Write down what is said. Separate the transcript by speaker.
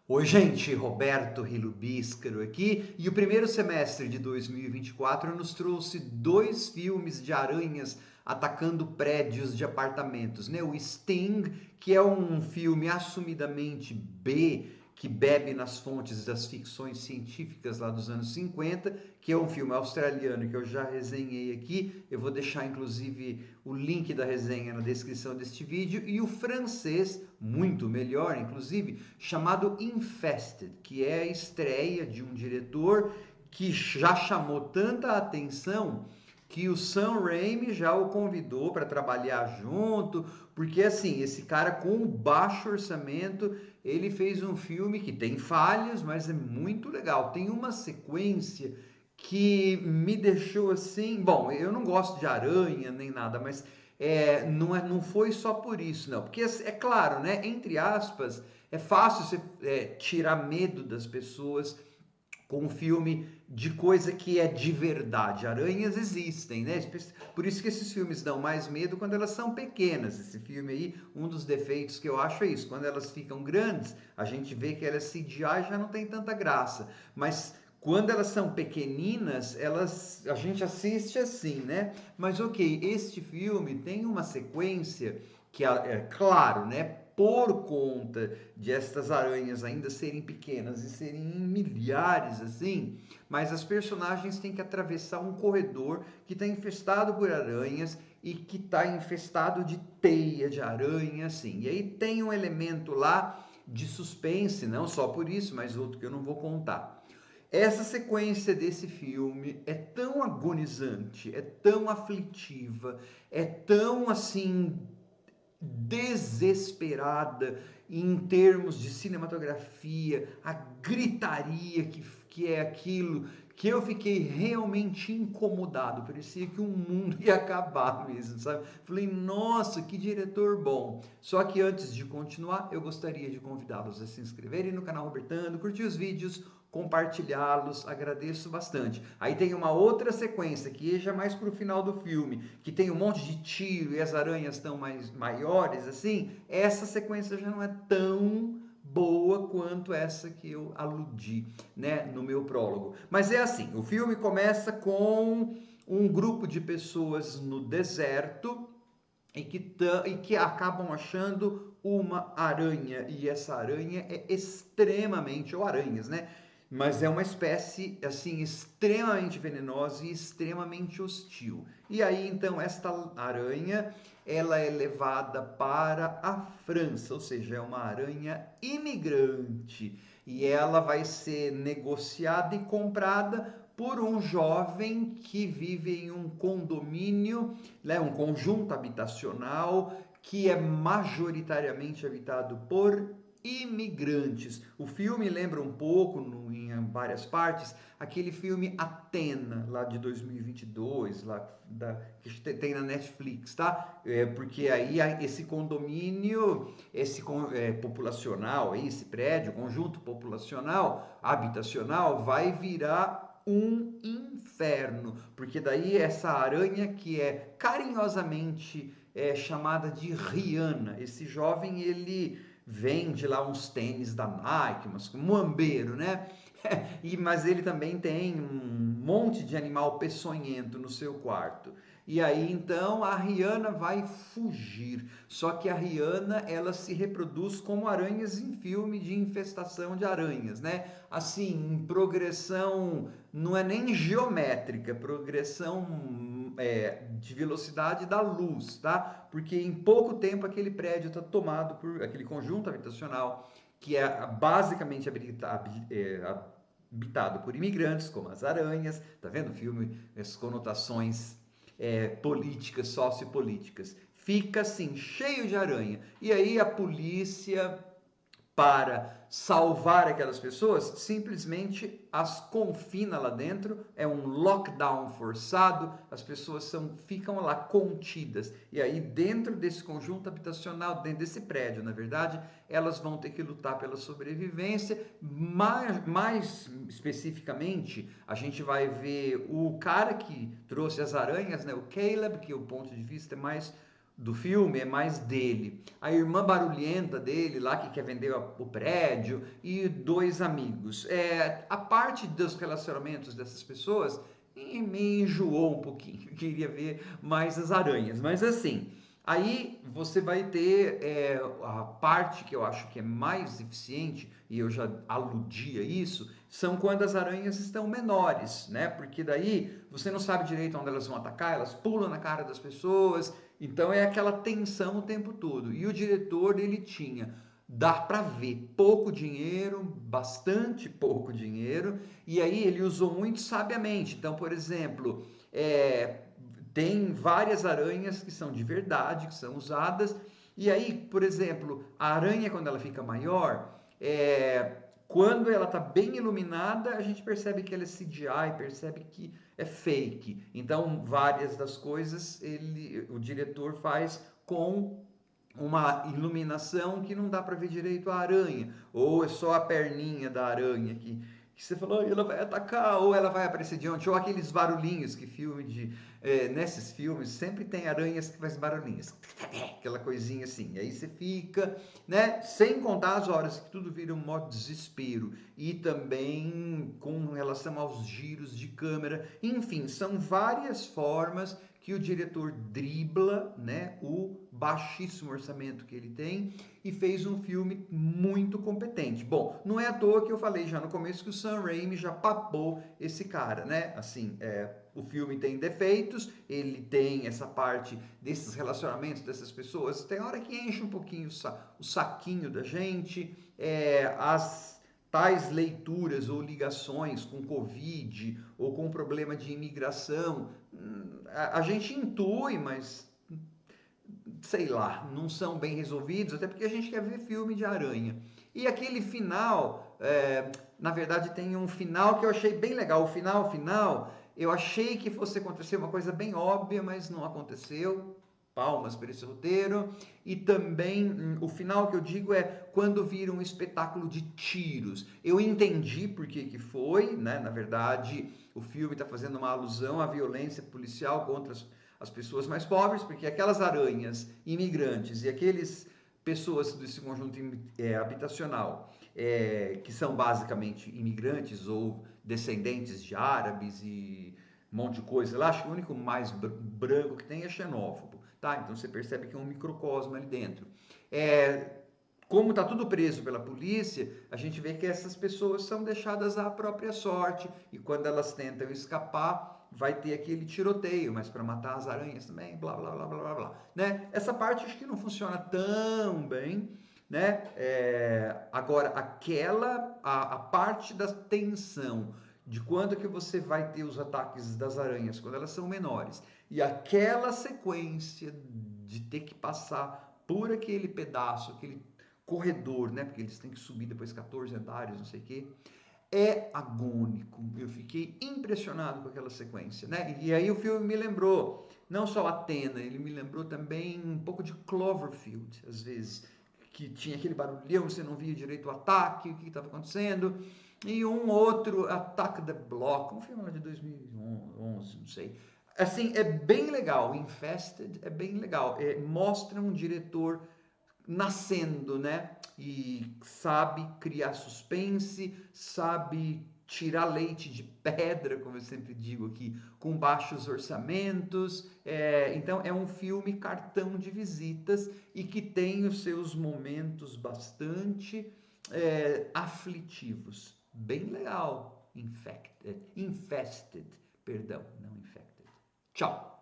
Speaker 1: Oi, gente, Roberto Rilubíscaro aqui, e o primeiro semestre de 2024 nos trouxe dois filmes de aranhas atacando prédios de apartamentos, né? O Sting, que é um filme assumidamente B, que bebe nas fontes das ficções científicas lá dos anos 50, que é um filme australiano que eu já resenhei aqui. Eu vou deixar inclusive o link da resenha na descrição deste vídeo. E o francês, muito melhor inclusive, chamado Infested, que é a estreia de um diretor que já chamou tanta atenção que o Sam Raimi já o convidou para trabalhar junto, porque assim, esse cara com baixo orçamento, ele fez um filme que tem falhas, mas é muito legal. Tem uma sequência que me deixou assim, bom, eu não gosto de aranha nem nada, mas não foi só por isso, não, porque é claro, né, entre aspas, é fácil você tirar medo das pessoas com um filme de coisa que é de verdade. Aranhas existem, né? Por isso que esses filmes dão mais medo quando elas são pequenas. Esse filme aí, um dos defeitos que eu acho é isso. Quando elas ficam grandes, a gente vê que elas CGI já não tem tanta graça. Mas quando elas são pequeninas, a gente assiste assim, né? Mas ok, este filme tem uma sequência que é claro, né? Por conta de estas aranhas ainda serem pequenas e serem em milhares assim, mas as personagens têm que atravessar um corredor que está infestado por aranhas e que está infestado de teia de aranha, assim. E aí tem um elemento lá de suspense, não só por isso, mas outro que eu não vou contar. Essa sequência desse filme é tão agonizante, é tão aflitiva, é tão assim desesperada em termos de cinematografia, a gritaria que é aquilo, que eu fiquei realmente incomodado. Parecia que o mundo ia acabar mesmo, sabe? Falei, nossa, que diretor bom. Só que antes de continuar, eu gostaria de convidá-los a se inscreverem no canal Robertando, curtir os vídeos, compartilhá-los, agradeço bastante. Aí tem uma outra sequência, que é já mais pro final do filme, que tem um monte de tiro e as aranhas estão mais maiores, assim. Essa sequência já não é tão boa quanto essa que eu aludi, né, no meu prólogo. Mas é assim, o filme começa com um grupo de pessoas no deserto e que acabam achando uma aranha, e essa aranha é extremamente, ou aranhas, né? Mas é uma espécie assim extremamente venenosa e extremamente hostil. E aí então esta aranha, ela é levada para a França, ou seja, é uma aranha imigrante, e ela vai ser negociada e comprada por um jovem que vive em um condomínio, né, um conjunto habitacional que é majoritariamente habitado por imigrantes. O filme lembra um pouco, em várias partes, aquele filme Athena, lá de 2022, que tem na Netflix, tá? Porque aí esse condomínio, populacional, esse prédio, conjunto populacional, habitacional, vai virar um inferno, porque daí essa aranha que é carinhosamente chamada de Rihanna, esse jovem, ele vende lá uns tênis da Nike, mas muambeiro, né? Mas ele também tem um monte de animal peçonhento no seu quarto. E aí então a Rihanna vai fugir. Só que a Rihanna, ela se reproduz como aranhas em filme de infestação de aranhas, né? Assim, em progressão, não é nem geométrica, progressão de velocidade da luz, tá? Porque em pouco tempo aquele prédio está tomado por aquele conjunto habitacional que é basicamente habitado por imigrantes, como as aranhas. Tá vendo o filme? As conotações políticas, sociopolíticas. Fica assim, cheio de aranha. E aí a polícia, para salvar aquelas pessoas, simplesmente as confina lá dentro, é um lockdown forçado, as pessoas ficam lá contidas. E aí, dentro desse conjunto habitacional, dentro desse prédio, na verdade, elas vão ter que lutar pela sobrevivência. Mais especificamente, a gente vai ver o cara que trouxe as aranhas, né, o Caleb, que o ponto de vista é mais do filme é mais dele. A irmã barulhenta dele, lá que quer vender o prédio, e dois amigos. A parte dos relacionamentos dessas pessoas me enjoou um pouquinho. Eu queria ver mais as aranhas. Mas assim, aí você vai ter a parte que eu acho que é mais eficiente, e eu já aludi a isso, são quando as aranhas estão menores, né? Porque daí você não sabe direito onde elas vão atacar, elas pulam na cara das pessoas, então é aquela tensão o tempo todo. E o diretor, ele tinha, dá para ver, pouco dinheiro, bastante pouco dinheiro, e aí ele usou muito sabiamente. Então, por exemplo, tem várias aranhas que são de verdade, que são usadas, e aí, por exemplo, a aranha quando ela fica maior, quando ela está bem iluminada, a gente percebe que ela é CGI, percebe que é fake. Então, várias das coisas o diretor faz com uma iluminação que não dá para ver direito a aranha, ou é só a perninha da aranha que você falou, ela vai atacar, ou ela vai aparecer de onde, ou aqueles barulhinhos que nesses filmes sempre tem aranhas que fazem barulhinhos, aquela coisinha assim, e aí você fica, né, sem contar as horas que tudo vira um modo desespero, e também com relação aos giros de câmera, enfim, são várias formas que o diretor dribla, né, o baixíssimo orçamento que ele tem e fez um filme muito competente. Bom, não é à toa que eu falei já no começo que o Sam Raimi já papou esse cara, né? Assim, o filme tem defeitos, ele tem essa parte desses relacionamentos dessas pessoas, tem hora que enche um pouquinho o saquinho da gente, as tais leituras ou ligações com Covid ou com problema de imigração, a gente intui, mas sei lá, não são bem resolvidos, até porque a gente quer ver filme de aranha. E aquele final, na verdade tem um final que eu achei bem legal. O final, eu achei que fosse acontecer uma coisa bem óbvia, mas não aconteceu. Palmas para esse roteiro. E também o final que eu digo é quando vira um espetáculo de tiros. Eu entendi por que foi, né? Na verdade, o filme está fazendo uma alusão à violência policial contra as pessoas mais pobres, porque aquelas aranhas imigrantes e aqueles pessoas desse conjunto habitacional que são basicamente imigrantes ou descendentes de árabes e um monte de coisa lá, acho que o único mais branco que tem é xenófobo, tá? Então você percebe que é um microcosmo ali dentro. Como está tudo preso pela polícia, a gente vê que essas pessoas são deixadas à própria sorte e quando elas tentam escapar, vai ter aquele tiroteio, mas para matar as aranhas também, blá blá blá blá blá blá, né? Essa parte acho que não funciona tão bem, né? Agora a parte da tensão de quando que você vai ter os ataques das aranhas quando elas são menores e aquela sequência de ter que passar por aquele pedaço, aquele corredor, né? Porque eles têm que subir depois 14 andares, não sei o quê. É agônico. Eu fiquei impressionado com aquela sequência, né? E aí o filme me lembrou não só Athena, ele me lembrou também um pouco de Cloverfield, às vezes, que tinha aquele barulhão, você não via direito o ataque, o que estava acontecendo. E um outro, Attack the Block, um filme lá de 2011, não sei. Assim, é bem legal. Infested é bem legal. Mostra um diretor nascendo, né? E sabe criar suspense, sabe tirar leite de pedra, como eu sempre digo aqui, com baixos orçamentos. Então é um filme cartão de visitas e que tem os seus momentos bastante aflitivos. Bem legal. Infested, perdão, não infected. Tchau.